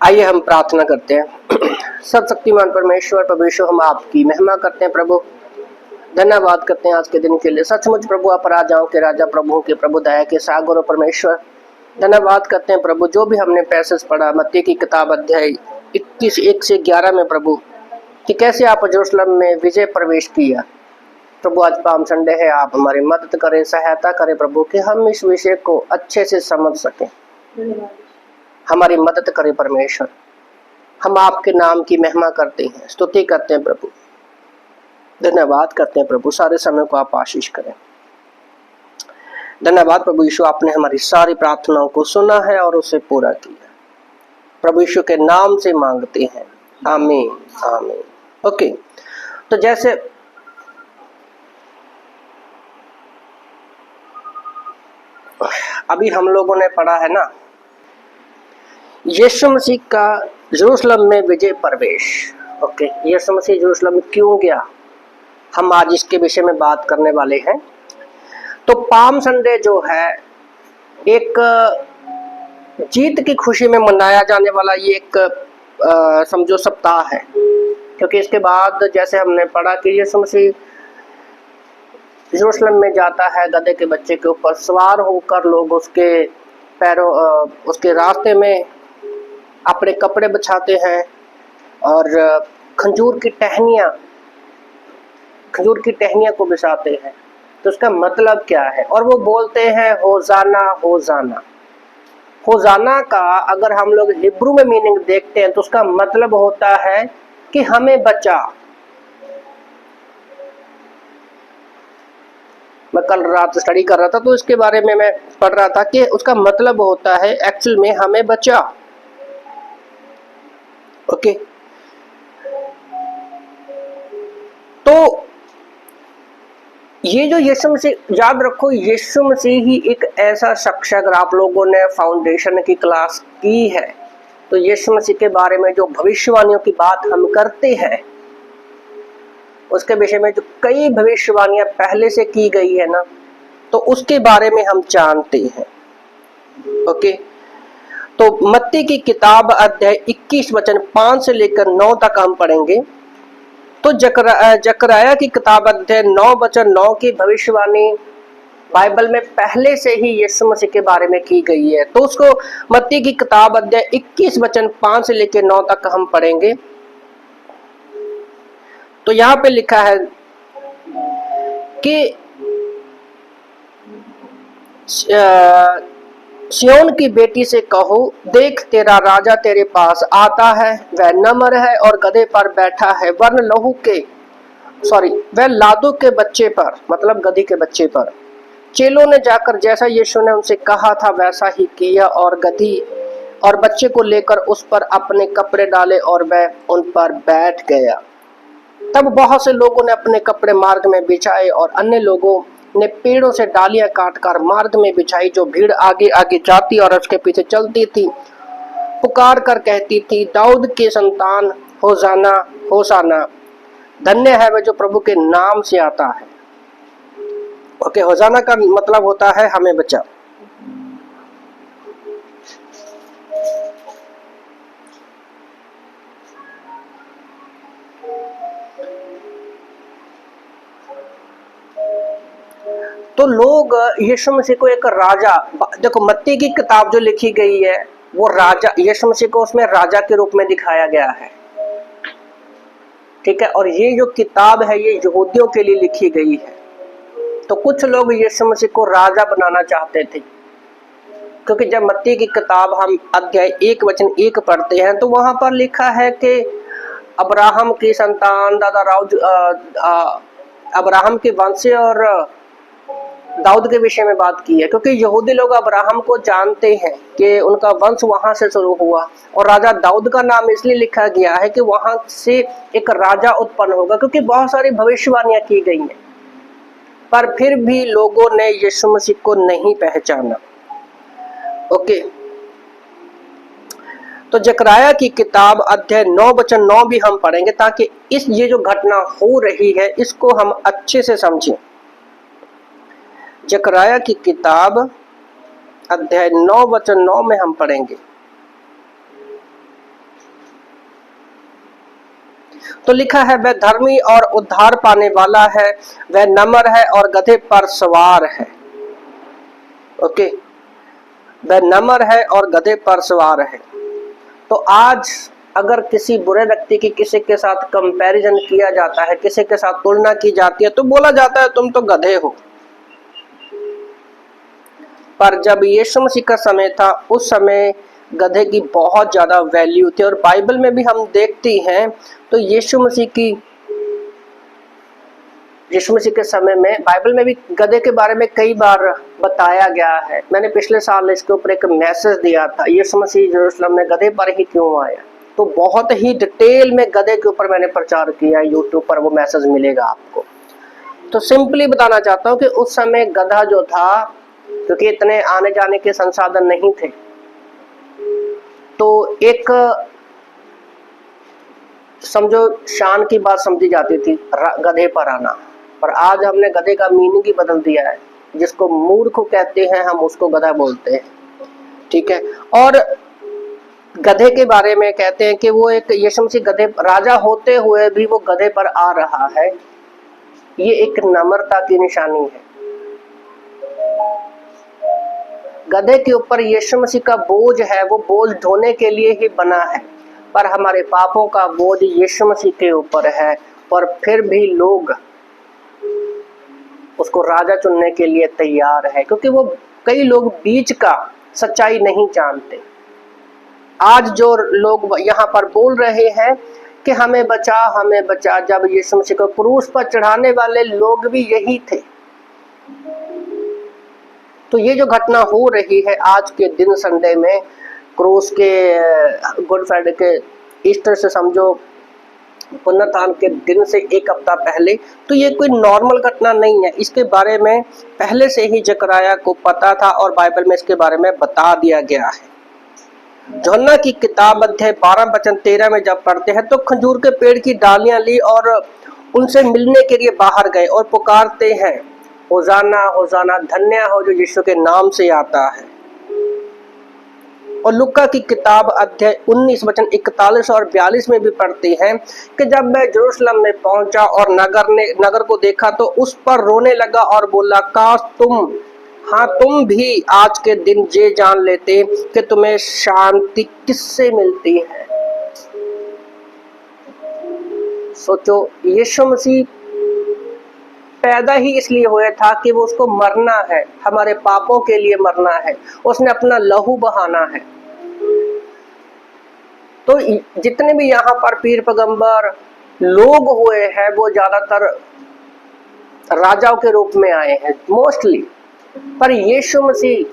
आइए हम प्रार्थना करते हैं। सब शक्तिमान परमेश्वर प्रभु यीशु, हम आपकी महिमा करते हैं प्रभु, धन्यवाद करते हैं आज के दिन के लिए। सचमुच प्रभु आप राजाओं के राजा, प्रभुओं के प्रभु, दया के सागर और परमेश्वर, धन्यवाद करते हैं प्रभु जो भी हमने पैसेज पढ़ा मत्ती की किताब अध्याय 21 1 से 11 में प्रभु, कि कैसे आप यरूशलेम में विजय प्रवेश किया। प्रभु आज पाम संडे है, आप हमारी मदद करें, सहायता करें प्रभु, कि हम इस विषय को अच्छे से समझ सकें। हमारी मदद करें परमेश्वर। हम आपके नाम की महिमा करते हैं, स्तुति करते हैं प्रभु, धन्यवाद करते हैं प्रभु। सारे समय को आप आशीष करें। धन्यवाद प्रभु यीशु, आपने हमारी सारी प्रार्थनाओं को सुना है और उसे पूरा किया। प्रभु यीशु के नाम से मांगते हैं, आमीन आमीन। ओके, तो जैसे अभी हम लोगों ने पढ़ा है ना, यीशु मसीह का यरूशलेम में विजय प्रवेश। ओके, यीशु मसीह यरूशलेम में क्यों गया, हम आज इसके विषय में बात करने वाले हैं। तो पाम संडे जो है एक जीत की खुशी में मनाया जाने वाला ये एक समझो सप्ताह है, क्योंकि इसके बाद जैसे हमने पढ़ा कि यीशु मसीह यरूशलेम में जाता है गधे के बच्चे के ऊपर सवार होकर, लोग उसके पैरों उसके रास्ते में अपने कपड़े बिछाते हैं और खजूर की टहनियाँ को बिछाते हैं। तो उसका मतलब क्या है, और वो बोलते हैं होजाना होजाना। होजाना का अगर हम लोग हिब्रू में मीनिंग देखते हैं तो उसका मतलब होता है कि हमें बचा। मैं कल रात स्टडी कर रहा था तो इसके बारे में मैं पढ़ रहा था कि उसका मतलब होता है एक्चुअल में हमें बचा। ओके, तो ये जो यीशु मसीह, याद रखो यीशु मसीह ही एक ऐसा शख्स, अगर आप लोगों ने फाउंडेशन की क्लास की है तो यीशु मसीह के बारे में जो भविष्यवाणियों की बात हम करते हैं उसके विषय में जो कई भविष्यवाणियां पहले से की गई है ना, तो उसके बारे में हम जानते हैं। ओके, तो मत्ती की किताब अध्याय 21 वचन 5 से लेकर 9 तक हम पढ़ेंगे। तो जकराया की किताब अध्याय 9 वचन 9 की भविष्यवाणी बाइबल में पहले से ही यीशु मसीह के बारे में की गई है। तो उसको मत्ती की किताब अध्याय 21 वचन 5 से लेकर 9 तक हम पढ़ेंगे। तो यहाँ पे लिखा है कि सियोन की बेटी से कहो, देख तेरा राजा तेरे पास आता है, वह नम्र है और गधे पर बैठा है, वह लादू के बच्चे पर, मतलब गधी के बच्चे पर। चेलों ने जाकर जैसा यीशु ने उनसे कहा था वैसा ही किया, और गधी और बच्चे को लेकर उस पर अपने कपड़े डाले और वह उन पर बैठ गया। तब बहुत से लोगों ने अपने कपड़े मार्ग में बिछाए और अन्य लोगों ने पेड़ों से डालियां काटकर मार्ग में बिछाई। जो भीड़ आगे आगे जाती और उसके पीछे चलती थी पुकार कर कहती थी, दाऊद के संतान होजाना होसाना, धन्य है वह जो प्रभु के नाम से आता है। ओके, होजाना का मतलब होता है हमें बचा। तो लोग यीशु मसीह को एक राजा, देखो मत्ती की किताब जो लिखी गई है वो राजा, यीशु मसीह को उसमें राजा के रूप में दिखाया गया है, ठीक है। और ये जो किताब है ये यहूदियों के लिए लिखी गई है। तो कुछ लोग यीशु मसीह को राजा बनाना चाहते थे, क्योंकि जब मत्ती की किताब हम अध्याय 1 वचन 1 पढ़ते हैं तो वहां पर लिखा है कि अब्राहम की संतान अब्राहम के वंश और दाऊद के विषय में बात की है, क्योंकि यहूदी लोग अब्राहम को जानते हैं कि उनका वंश वहां से शुरू हुआ, और राजा दाऊद का नाम इसलिए लिखा गया है कि वहां से एक राजा उत्पन्न होगा, क्योंकि बहुत सारी भविष्यवाणियां की गई हैं। पर फिर भी लोगों ने यीशु मसीह को नहीं पहचाना। ओके, तो जकराया की किताब अध्याय 9 वचन 9 भी हम पढ़ेंगे, ताकि ये जो घटना हो रही है इसको हम अच्छे से समझें। जकराया की किताब अध्याय 9 वचन 9 में हम पढ़ेंगे, तो लिखा है वह धर्मी और उद्धार पाने वाला है, वह नम्र है और गधे पर सवार है। ओके, वह नम्र है और गधे पर सवार है। तो आज अगर किसी बुरे व्यक्ति की किसी के साथ कंपैरिजन किया जाता है, किसी के साथ तुलना की जाती है, तो बोला जाता है तुम तो गधे हो। पर जब यीशु मसीह का समय था, उस समय गधे की बहुत ज्यादा वैल्यू थी। और बाइबल में भी हम देखते हैं तो यीशु मसीह के समय में बाइबल में भी गधे के बारे में कई बार बताया गया है। मैंने पिछले साल इसके ऊपर एक मैसेज दिया था, यीशु मसीह यरूशलेम में गधे पर ही क्यों आया। तो बहुत ही डिटेल में गधे के ऊपर मैंने प्रचार किया, यूट्यूब पर वो मैसेज मिलेगा आपको। तो सिंपली बताना चाहता हूँ कि उस समय गधा जो था, क्योंकि इतने आने जाने के संसाधन नहीं थे, तो एक समझो शान की बात समझी जाती थी गधे पर आना। पर आज हमने गधे का मीनिंग ही बदल दिया है, जिसको मूर्ख कहते हैं हम उसको गधा बोलते हैं। ठीक है, और गधे के बारे में कहते हैं कि वो एक यीशु मसीह गधे राजा होते हुए भी वो गधे पर आ रहा है। ये एक नम्रता की निशानी है। गधे के ऊपर यीशु मसीह का बोझ है, वो बोझ ढोने के लिए ही बना है, पर हमारे पापों का बोझ यीशु मसीह के ऊपर है। और फिर भी लोग उसको राजा चुनने के लिए तैयार है, क्योंकि वो कई लोग बीच का सच्चाई नहीं जानते। आज जो लोग यहाँ पर बोल रहे हैं कि हमें बचा हमें बचा, जब यीशु मसीह को क्रूस पर चढ़ाने वाले लोग भी यही थे। तो ये जो घटना हो रही है आज के दिन संडे में, क्रूस के गुड फ्राइडे के ईस्टर से समझो पुनरुत्थान के दिन से एक हफ्ता पहले, तो ये कोई नॉर्मल घटना नहीं है। इसके बारे में पहले से ही जकराया को पता था और बाइबल में इसके बारे में बता दिया गया है। यूहन्ना की किताब अध्याय 12 वचन 13 में जब पढ़ते हैं तो खजूर के पेड़ की डालियां ली और उनसे मिलने के लिए बाहर गए और पुकारते हैं, होजाना होजाना, धन्य हो जो यीशु के नाम से आता है। और लुक्का की किताब अध्याय 19 वचन 41 और 42 में भी पढ़ते हैं कि जब मैं यरूशलेम में पहुंचा और नगर को देखा तो उस पर रोने लगा और बोला, काश तुम भी आज के दिन ये जान लेते कि तुम्हें शांति किससे मिलती है। सोचो, यीशु मसीह पैदा ही इसलिए हुआ था कि वो उसको मरना है, हमारे पापों के लिए मरना है, उसने अपना लहू बहाना है। तो जितने भी यहाँ पर पीर पैगंबर लोग हुए हैं वो ज्यादातर राजाओं के रूप में आए हैं मोस्टली, पर यीशु मसीह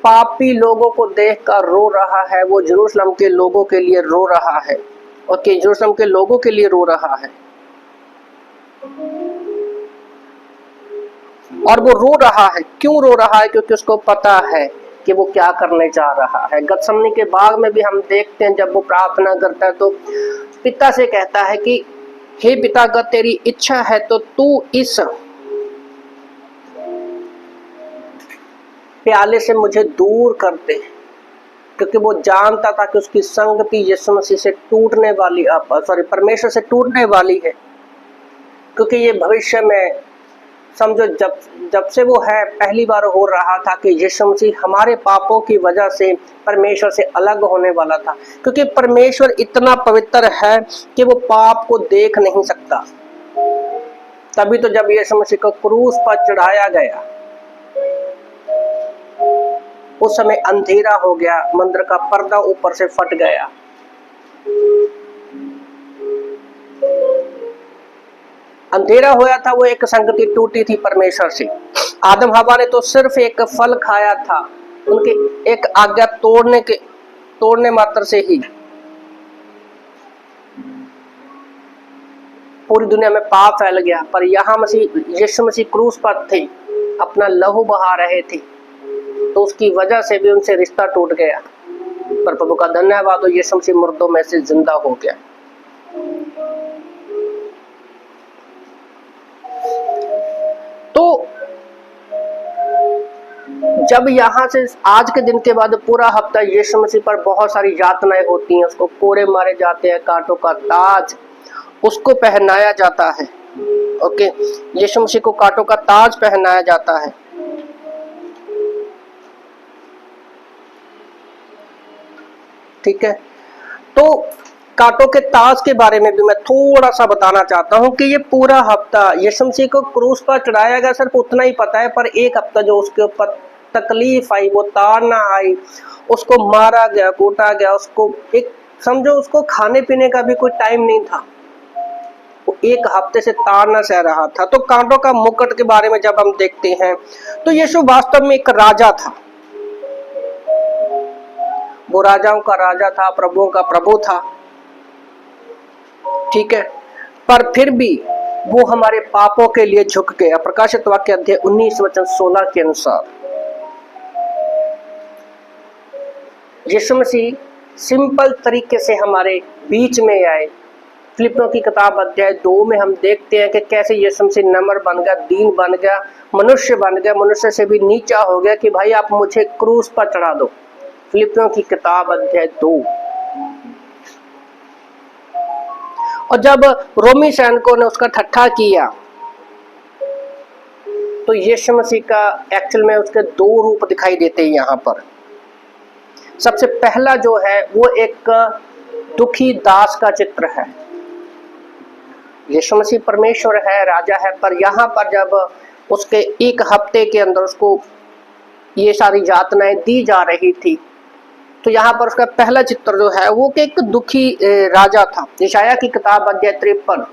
पापी लोगों को देखकर रो रहा है। वो यरूशलेम के लोगों के लिए रो रहा है, ओके, यरूशलेम के लोगों के लिए रो रहा है। और वो रो रहा है, क्यों रो रहा है? क्योंकि उसको पता है कि वो क्या करने जा रहा है। गतसमनी के बाग में भी हम देखते हैं जब वो प्रार्थना करता है तो पिता से कहता है कि हे पिता, अगर तेरी इच्छा है तो तू इस प्याले से मुझे दूर कर दे, क्योंकि वो जानता था कि उसकी संगति यीशु मसीह से टूटने वाली परमेश्वर से टूटने वाली है। क्योंकि ये भविष्य में समझो जब से वो है पहली बार हो रहा था कि यीशु मसीह हमारे पापों की वजह से परमेश्वर से अलग होने वाला था, क्योंकि परमेश्वर इतना पवित्र है कि वो पाप को देख नहीं सकता। तभी तो जब यीशु मसीह को क्रूस पर चढ़ाया गया उस समय अंधेरा हो गया, मंदिर का पर्दा ऊपर से फट गया। अंधेरा होया था, वो एक संगति टूटी थी परमेश्वर से। आदम हवा ने तो सिर्फ एक फल खाया था, उनके एक आज्ञा तोड़ने मात्र से ही पूरी दुनिया में पाप फैल गया। पर यहाँ यीशु मसीह क्रूस पर थे, अपना लहू बहा रहे थे, तो उसकी वजह से भी उनसे रिश्ता टूट गया। पर प्रभु का धन्यवाद हो, यीशु मसीह मुर्दों में से जिंदा हो गया। तो जब यहाँ से आज के दिन के बाद पूरा हफ्ता यीशु मसीह पर बहुत सारी यातनाएं होती हैं, उसको कोड़े मारे जाते हैं, कांटों का ताज उसको पहनाया जाता है। ओके, यीशु मसीह को कांटों का ताज पहनाया जाता है। ठीक है, तो कांटों के ताज के बारे में भी मैं थोड़ा सा बताना चाहता हूं कि ये पूरा हफ्ता यीशु मसीह को क्रूस पर चढ़ाया गया, सिर्फ उतना ही पता है, पर एक हफ्ता जो उसके ऊपर तकलीफ आई, वो ताड़ना आई, उसको मारा गया, कूटा गया, उसको एक समझो उसको खाने पीने का भी कोई टाइम नहीं था, वो एक हफ्ते से ताड़ना सह रहा था। तो कांटों का मुकुट के बारे में जब हम देखते हैं तो यीशु वास्तव में एक राजा था, वो राजाओं का राजा था, प्रभुओं का प्रभु था। ठीक है, पर फिर भी वो हमारे पापों के लिए झुक गया। प्रकाशित वाक्य अध्याय 19 वचन 16 के अनुसार यीशु मसीह सिंपल तरीके से हमारे बीच में आए। फिलिपियों की किताब अध्याय 2 में हम देखते हैं कि कैसे यीशु मसीह नम्र बन गया, दीन बन गया, मनुष्य बन गया, मनुष्य से भी नीचा हो गया कि भाई आप मुझे क्रूस पर चढ़ा दो। फिलिपियों की किताब अध्याय 2। और जब रोमी सैनिकों ने उसका ठट्ठा किया तो यीशु मसीह का एक्चुअल में उसके दो रूप दिखाई देते हैं यहाँ पर। सबसे पहला जो है वो एक दुखी दास का चित्र है। यीशु मसीह परमेश्वर है, राजा है, पर यहाँ पर जब उसके एक हफ्ते के अंदर उसको ये सारी यातनाएं दी जा रही थी, तो यहाँ पर उसका पहला चित्र जो है वो एक दुखी राजा था। यशायाह की किताब अध्याय 53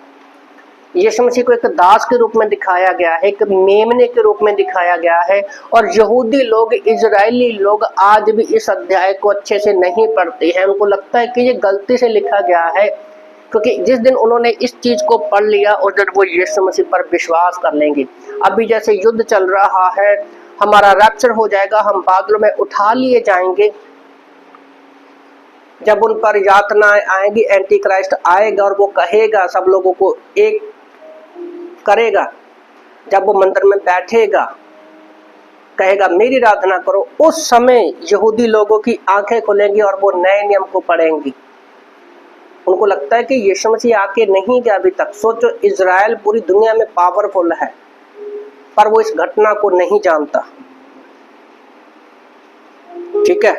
यीशु मसीह को एक दास के रूप में दिखाया गया है, एक मेमने के रूप में दिखाया गया है। और यहूदी लोग, इजरायली लोग आज भी इस अध्याय को अच्छे से नहीं पढ़ते हैं। उनको लगता है कि ये गलती से लिखा गया है, क्योंकि जिस दिन उन्होंने इस चीज को पढ़ लिया उस दिन वो यीशु मसीह पर विश्वास कर लेंगे। अभी जैसे युद्ध चल रहा है, हमारा रैप्चर हो जाएगा, हम बादलों में उठा लिए जाएंगे। जब उन पर यातनाएं आएंगी, एंटी क्राइस्ट आएगा और वो कहेगा, सब लोगों को एक करेगा। जब वो मंदिर में बैठेगा, कहेगा मेरी आराधना करो, उस समय यहूदी लोगों की आंखें खुलेंगी और वो नए नियम को पढ़ेंगी। उनको लगता है कि यीशु मसीह आके नहीं गया अभी तक। सोचो, इजराइल पूरी दुनिया में पावरफुल है, पर वो इस घटना को नहीं जानता। ठीक है,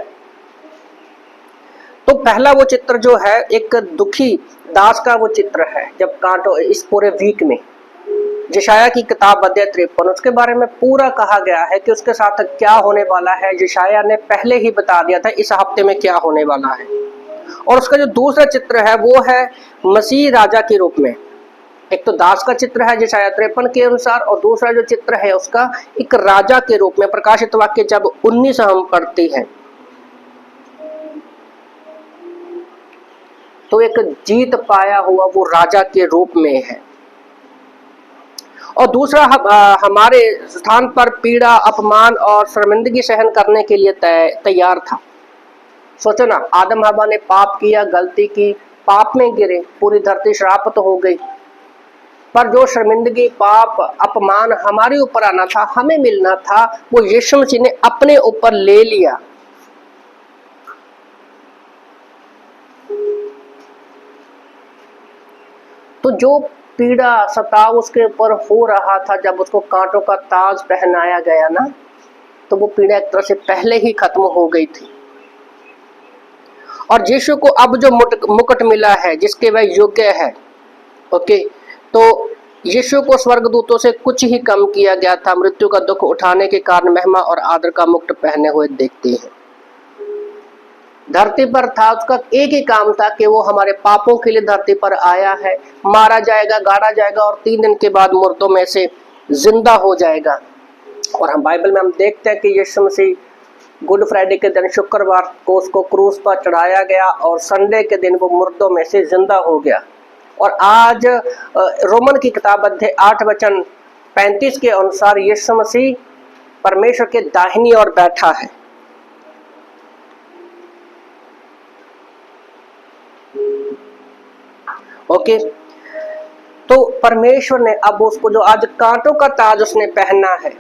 तो पहला वो चित्र जो है एक दुखी दास का वो चित्र है। जब कांटो इस पूरे वीक में यशायाह की किताब अध्याय 53 उसके बारे में पूरा कहा गया है कि उसके साथ क्या होने वाला है। यशायाह ने पहले ही बता दिया था इस हफ्ते में क्या होने वाला है। और उसका जो दूसरा चित्र है वो है मसीह राजा के रूप में। एक तो दास का चित्र है यशायाह 53 के अनुसार, और दूसरा जो चित्र है उसका एक राजा के रूप में। प्रकाशित वाक्य जब 19 हम पढ़ते हैं तो एक जीत पाया हुआ वो राजा के रूप में है। और दूसरा हमारे स्थान पर पीड़ा, अपमान और शर्मिंदगी सहन करने के लिए तैयार था। सोचो ना, आदम हवा ने पाप किया, गलती की, पाप में गिरे, पूरी धरती श्रापित हो गई। पर जो शर्मिंदगी, पाप, अपमान हमारे ऊपर आना था, हमें मिलना था, वो यीशु मसीह ने अपने ऊपर ले लिया। तो जो पीड़ा, सताव उसके ऊपर हो रहा था, जब उसको कांटों का ताज पहनाया गया ना, तो वो पीड़ा एक तरह से पहले ही खत्म हो गई थी। और यीशु को अब जो मुकुट मिला है जिसके वह योग्य है, ओके, तो यीशु को स्वर्गदूतों से कुछ ही कम किया गया था। मृत्यु का दुख उठाने के कारण महिमा और आदर का मुकुट पहने हुए देखते हैं। धरती पर था, उसका एक ही काम था कि वो हमारे पापों के लिए धरती पर आया है, मारा जाएगा, गाड़ा जाएगा और 3 दिन के बाद मुर्दों में से जिंदा हो जाएगा। और हम बाइबल में हम देखते हैं कि यीशु मसीह गुड फ्राइडे के दिन, शुक्रवार को उसको क्रूस पर चढ़ाया गया और संडे के दिन वो मुर्दों में से जिंदा हो गया। और आज रोमन की किताब अध्याय 8 वचन 35 के अनुसार यीशु मसीह परमेश्वर के दाहिनी ओर बैठा है। ओके, तो परमेश्वर ने अब उसको जो आज कांटों का ताज उसने पहना है,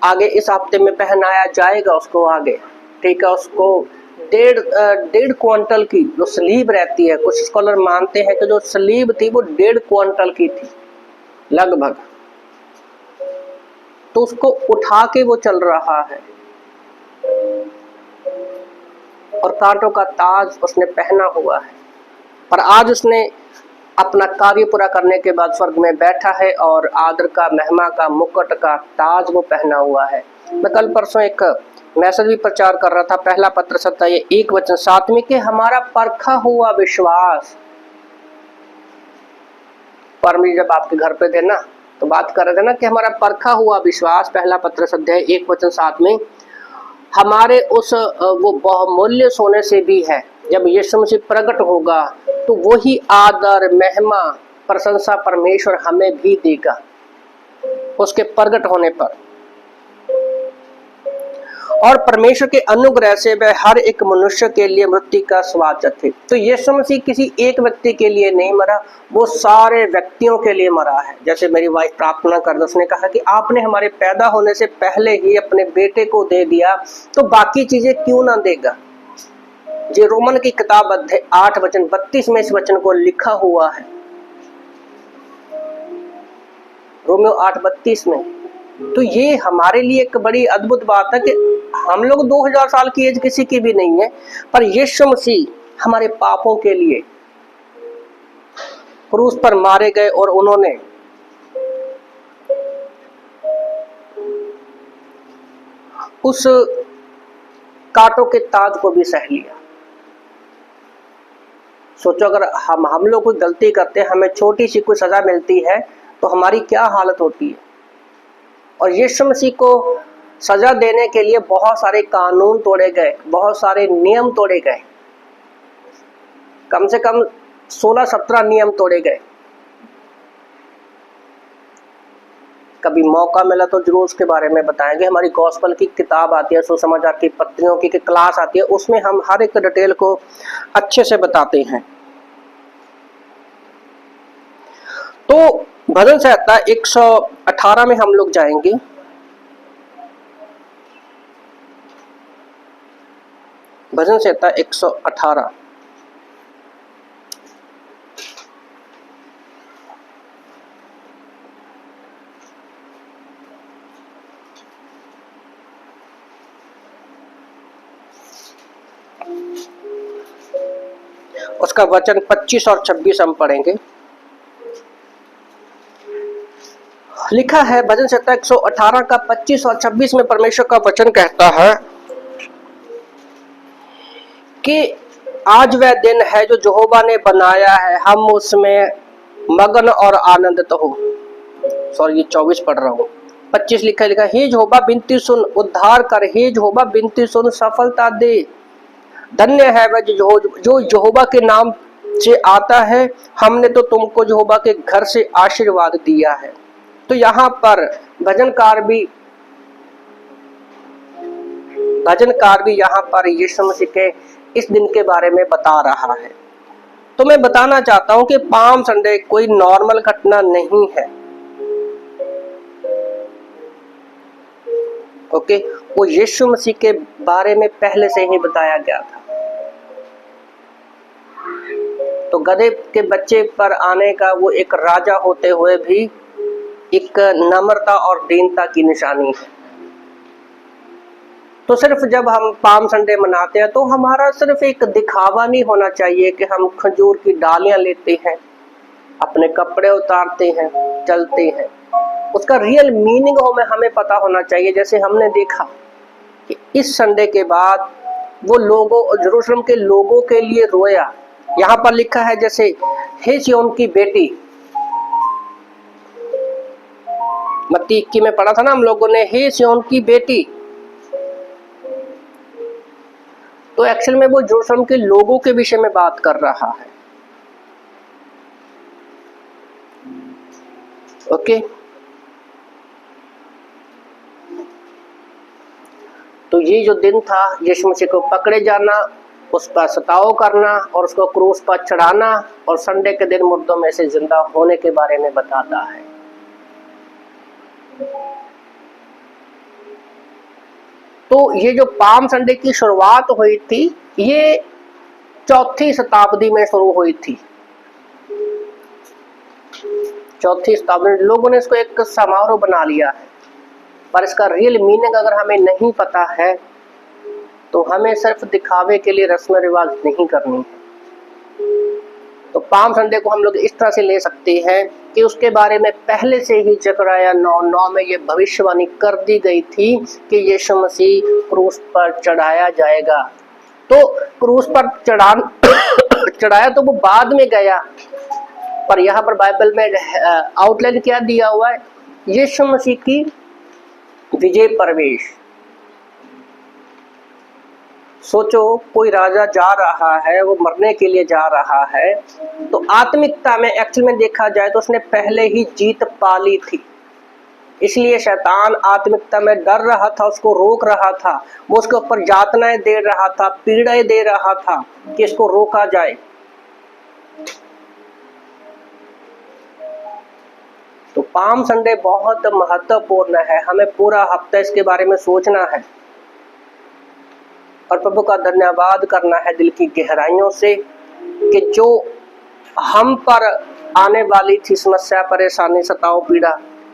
आगे इस हफ्ते में पहनाया जाएगा उसको आगे। ठीक है, उसको डेढ़ क्विंटल की जो स्लीब रहती है, कुछ स्कॉलर मानते हैं कि जो स्लीब थी वो 1.5 क्विंटल की थी लगभग, तो उसको उठा के वो चल रहा है और कांटों का ताज उसने पहना हुआ है। पर आज उसने अपना कार्य पूरा करने के बाद स्वर्ग में बैठा है और आदर का, महिमा का, मुकुट का ताज वो पहना हुआ है। मैं कल परसों एक मैसेज भी प्रचार कर रहा था, पहला पत्र 1:7 में, कि हमारा परखा हुआ विश्वास। परमी जब आपके घर पे थे ना तो बात कर रहे थे ना कि हमारा परखा हुआ विश्वास, पहला पत्र 1:7 में, हमारे उस वो बहुमूल्य सोने से भी है। जब यीशु मसीह प्रकट होगा तो वही आदर, महिमा, प्रशंसा परमेश्वर हमें भी देगा उसके प्रकट होने पर। और परमेश्वर के अनुग्रह से वह हर एक मनुष्य के लिए मृत्यु का सुवाचक थे। तो यीशु मसीह किसी एक व्यक्ति के लिए नहीं मरा, वो सारे व्यक्तियों के लिए मरा है। जैसे मेरी वाइफ प्रार्थना कर, उसने कहा कि आपने हमारे पैदा होने से पहले ही अपने बेटे को दे दिया, तो बाकी चीजें क्यों ना देगा। ये रोमन की किताब अध्याय 8:32 में इस वचन को लिखा हुआ है, रोमियो 8:32 में। तो ये हमारे लिए एक बड़ी अद्भुत बात है कि हम लोग 2000 साल की एज किसी की भी नहीं है, पर यीशु मसीह हमारे पापों के लिए क्रूस पर मारे गए और उन्होंने उस कांटों के ताज को भी सह लिया। सोचो अगर हम लोग कोई गलती करते हैं, हमें छोटी सी कोई सजा मिलती है तो हमारी क्या हालत होती है। और यीशु मसीह को सजा देने के लिए बहुत सारे कानून तोड़े गए, बहुत सारे नियम तोड़े गए, कम से कम 16-17 नियम तोड़े गए। कभी मौका मिला तो जरूर उसके बारे में बताएंगे। हमारी गॉस्पल की किताब आती है, सुसमाचार की पत्रियों की क्लास आती है, उसमें हम हर एक डिटेल को अच्छे से बताते हैं। तो भजन संहिता 118 में हम लोग जाएंगे। भजन संहिता 118 उसका वचन 25 और 26 हम पढ़ेंगे। लिखा है भजन संहिता 118 का 25 और 26 में परमेश्वर का वचन कहता है कि आज वह दिन है जो यहोवा ने बनाया है, हम उसमें मगन और आनंदित हो। सॉरी, ये 24 पढ़ रहा हूँ। 25 लिखा हे यहोवा विनती सुन, उद्धार कर, हे यहोवा विनती सुन, सफलता दे। धन्य है वह जो यहोवा के नाम से आता है, हमने तो तुमको यहोवा के घर से आशीर्वाद दिया है। तो यहाँ पर भजनकार भी यहाँ पर यीशु मसीह के इस दिन के बारे में बता रहा है। तो मैं बताना चाहता हूं कि पाम संडे कोई नॉर्मल घटना नहीं है। ओके, वो यीशु मसीह के बारे में पहले से ही बताया गया था। तो गधे के बच्चे पर आने का वो एक राजा होते हुए भी एक नम्रता और दीनता की निशानी है। तो सिर्फ जब हम पाम संडे मनाते हैं तो हमारा सिर्फ एक दिखावा नहीं होना चाहिए कि हम खजूर की डालियां लेते हैं, अपने कपड़े उतारते हैं, चलते हैं। उसका रियल मीनिंग हमें पता होना चाहिए। जैसे हमने देखा कि इस संडे के बाद वो लोगों, यरूशलेम के लोगों के लिए रोया। यहाँ पर लिखा है जैसे हे सिय्योन की बेटी, मत्ती 21 में पढ़ा था ना हम लोगों ने, हे सिय्योन की बेटी। तो एक्चुअल में वो यरूशलेम के लोगों के विषय में बात कर रहा है। ओके, तो ये जो दिन था यीशु मसीह को पकड़े जाना, उस पर सताव करना और उसको क्रूस पर चढ़ाना, और संडे के दिन मुर्दों में से जिंदा होने के बारे में बताता है। तो ये जो पाम संडे की शुरुआत हुई थी, ये 4वीं शताब्दी में शुरू हुई थी। 4वीं शताब्दी में लोगों ने इसको एक समारोह बना लिया है, पर इसका रियल मीनिंग अगर हमें नहीं पता है तो हमें सिर्फ दिखावे के लिए रस्म रिवाज नहीं करनी है। तो पाम संडे को हम लोग इस तरह से ले सकते हैं कि उसके बारे में पहले से ही जकरिया 9:9 में ये भविष्यवाणी कर दी गई थी कि यीशु मसीह क्रूस पर चढ़ाया जाएगा। तो क्रूस पर चढ़ाया तो वो बाद में गया, पर यहाँ पर बाइबल में आउटलाइन क्या दिया हुआ है? यीशु मसीह की विजय प्रवेश। सोचो, कोई राजा जा रहा है, वो मरने के लिए जा रहा है, तो आत्मिकता में एक्चुअल में देखा जाए तो उसने पहले ही जीत पा ली थी। इसलिए शैतान आत्मिकता में डर रहा था, उसको रोक रहा था, वो उसके ऊपर यातनाएं दे रहा था, पीड़ाएं दे रहा था कि इसको रोका जाए। तो पाम संडे बहुत महत्वपूर्ण है, हमें पूरा हफ्ता इसके बारे में सोचना है और प्रभु का धन्यवाद करना है दिल की गहराइयों से कि जो हम पर आने वाली थी समस्या, परेशानी, सताव, पीड़ा,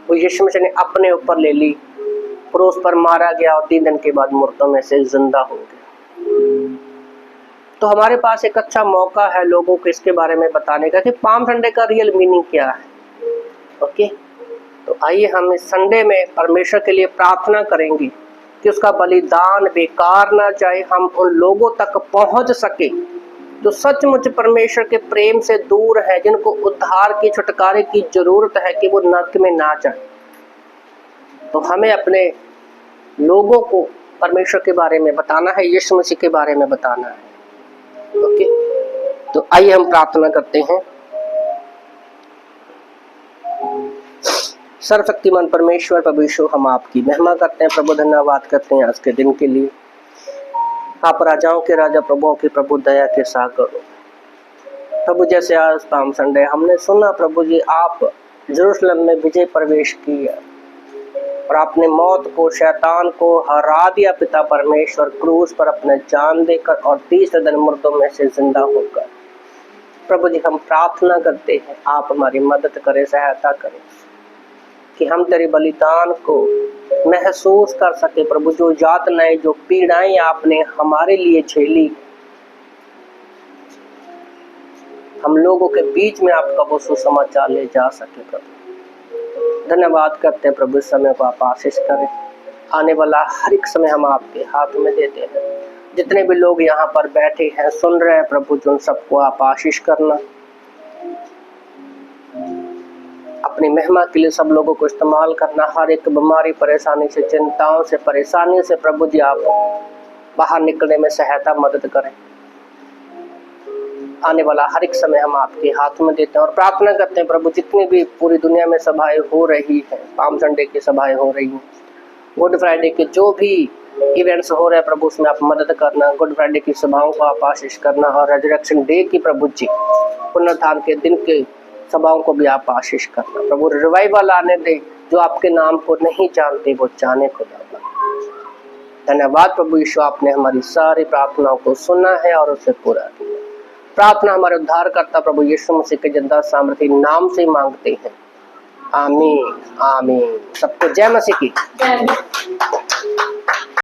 वो यीशु मसीह ने अपने ऊपर ले ली, क्रूस पर मारा गया और 3 दिन के बाद मुर्दों में से जिंदा हो गया। तो हमारे पास एक अच्छा मौका है लोगों को इसके बारे में बताने का कि पाम संडे का रियल मीनिंग क्या है। ओके, तो आइए हम इस संडे में परमेश्वर के लिए प्रार्थना करेंगे कि उसका बलिदान बेकार ना जाए, हम उन लोगों तक पहुंच सके जो सचमुच परमेश्वर के प्रेम से दूर है, जिनको उद्धार की, छुटकारे की जरूरत है कि वो नरक में ना जाए। तो हमें अपने लोगों को परमेश्वर के बारे में बताना है, यीशु मसीह के बारे में बताना है। ओके, तो आइए हम प्रार्थना करते हैं। सर्वशक्तिमान परमेश्वर प्रभु यीशु, हम आपकी महिमा करते हैं प्रभु, धन्यवाद करते हैं आज के दिन के लिए। आप राजाओं के राजा, प्रभुओं के प्रभु, दया के सागर प्रभु, जैसे आज पाम संडे हमने सुना प्रभु जी, आप यरूशलेम में विजय प्रवेश किया और आपने मौत को, शैतान को हरा दिया पिता परमेश्वर, क्रूस पर अपने जान देकर और 30 दिन मुर्दों में से जिंदा होकर। प्रभु जी, हम प्रार्थना करते हैं आप हमारी मदद करें, सहायता करें कि हम तेरे बलिदान को महसूस कर सके प्रभु। जो यातनाएं, जो पीड़ाएं आपने हमारे लिए झेली, हम लोगों के बीच में आपका वो सुसमाचार ले जा सके प्रभु। धन्यवाद करते हैं प्रभु, इस समय को आप आशीष करें। आने वाला हर एक समय हम आपके हाथ में देते हैं। जितने भी लोग यहाँ पर बैठे हैं, सुन रहे हैं प्रभु, जो उन सबको आप आशीष करना, अपनी महिमा के लिए सब लोगों को इस्तेमाल करना। हर एक बीमारी, परेशानी से, चिंताओं से, परेशानी से प्रभु जी आप बाहर निकलने में सहायता, मदद करें। आने वाला हर एक समय हम आपके हाथ में देते हैं और प्रार्थना करते हैं प्रभु, जितनी भी पूरी दुनिया में सभाएं हो रही हैं, पाम संडे की सभाएं हो रही हैं, गुड फ्राइडे के जो भी इवेंट्स हो रहे हैं प्रभु, उसमें आप मदद करना। गुड फ्राइडे की सभाओं को आप आशीष करना और रेजरेक्शन डे की प्रभु जी, पुनरुत्थान के दिन के सभाओं को भी आप आशीष करना प्रभु। रिवाइवल आने दे, जो आपके नाम को नहीं जानते वो जाने को देना। धन्यवाद प्रभु यीशु, आपने हमारी सारी प्रार्थनाओं को सुना है और उसे पूरा किया। प्रार्थना हमारे उद्धारकर्ता प्रभु यीशु मसीह के जिंदा सामर्थी नाम से मांगते हैं, आमीन आमीन। सबको जय मसीह की।